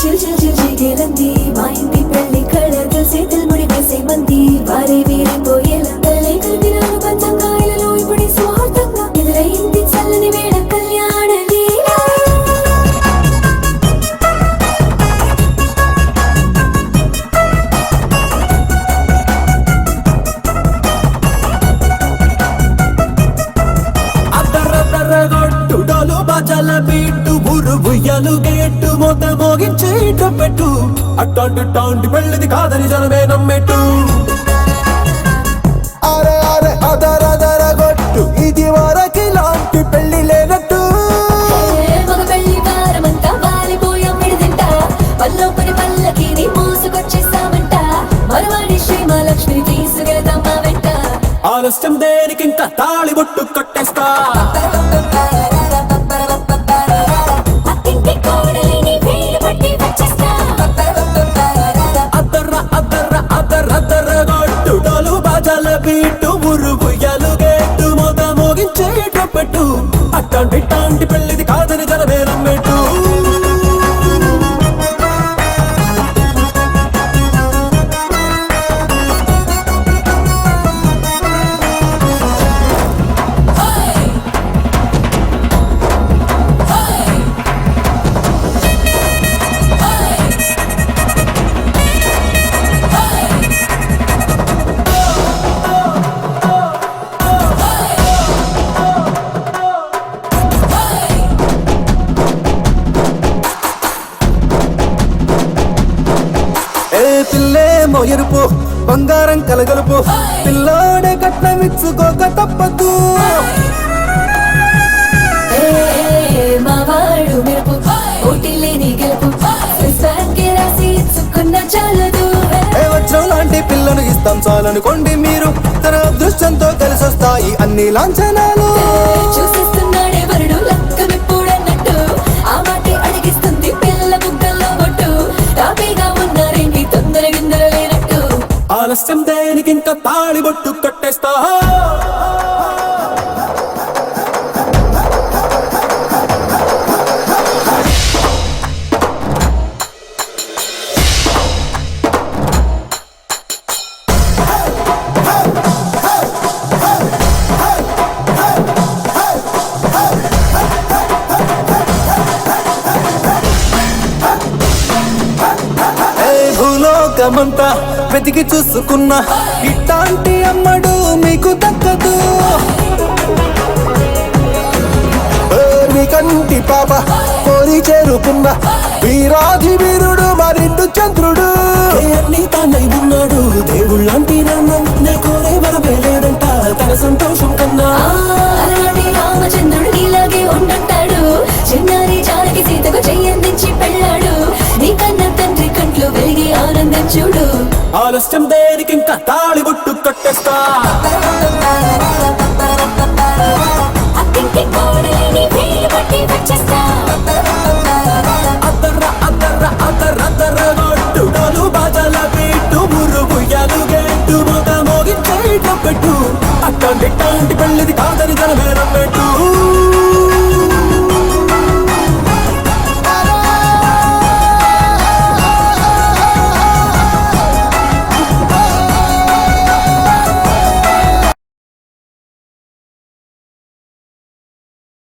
chill chill chill చిగేలంది మా ఇంటి పెళ్లి కళతో చేతులు ముడి వేసే మంది వారే వీరే పోయేలా తల్లి కలిపినారు పంచంగాయలలో ఇప్పుడు స్వార్థంగా ఎదురైంది చల్లని వేళ కళ్యాణ లీల డోలు బాజాల బీటు బురు బుయ్యలు గేటు మోత మోగించేట పెట్టు అట్టాంటి టాంటి పెళ్ళిది కాదని జనమే నమ్మెట్టు అరే అరే అదరదర గొట్టు ఇది వరకి లాంటి పెళ్లి లేనట్టు మగ పెళ్లి వారమంతా వాలిపోయాం విడిదింట పల్లోపని పల్లకిని మోసుకొచ్చేస్తామంట మరవాడి శ్రీమహాలక్ష్మిని తీసుకెళ్తాం మా వెంట ఆలస్యం దేనికింకా తాళి బొట్టు కట్టేస్తా డోలు బాజాల బీటు బుర్రు బుయ్యలు గేటు మోత మోగించేట పెట్టు అట్టాంటి టాంటి పెళ్ళిది కాదని జనమే నమ్మెట్టు పిల్లేమో ఎరుపు బంగారం కలగలుపు పిల్లోడే కట్నమిచ్చుకోక తప్పదు మా వాడు మెరుపు పోటీ లేని గెలుపు రాసి ఇచ్చుకున్న చాలదు వజ్రం లాంటి పిల్లను ఇస్తాం చాలనుకోండి మీరు తన అదృష్టంతో కలిసి వస్తాయి అన్ని లాంఛనాలు చూసిస్తున్నాడే వరుడు లక్కమిప్పుడన్నట్టు ఆ మాటే అడిగిస్తుంది పిల్ల బుగ్గల్లో ఒట్టు తాపీగా ఉన్నారేంటి తొందర గిందర లేనట్టు ఆలస్యం దేనికింకా తాళి బొట్టు కట్టేస్తా భూలోకమంతా వెతికి చూసుకున్నా ఇట్లాంటి అమ్మడు మీకు దక్కదు మీ కంటి పాప కోరి చేరుకున్న వీరాధి వీరుడు మరిండు చంద్రుడు అన్ని తానై ఉన్నాడు దేవుళ్ళంటి నన్ను కోరే వరమే లేదంట తన సంతోషం కన్నా అలాంటి రామచంద్రుడు ఇలాగే ఉండంటాడు చిన్నారి జానకి సీతకు చెయ్యందించి పెళ్ళాడు నీ కన్న తండ్రి కంట్లో వెలిగి ఆనందం చూడు ఆలస్యం దేనికింకా తాళి బొట్టు కట్టేస్తా అత్తింటి కోడలిని వేలు పట్టి వచ్చేస్తా అద్దర్ర అద్దర్ర అద్దర్ర అద్దర్ర గొట్టు డోలు బాజాల బీటు బుర్రు బుయ్యలు గేటు మోత మోగించేట పెట్టు అట్టాంటి టాంటి పెళ్ళిది కాదని జనమే నమ్మెట్టు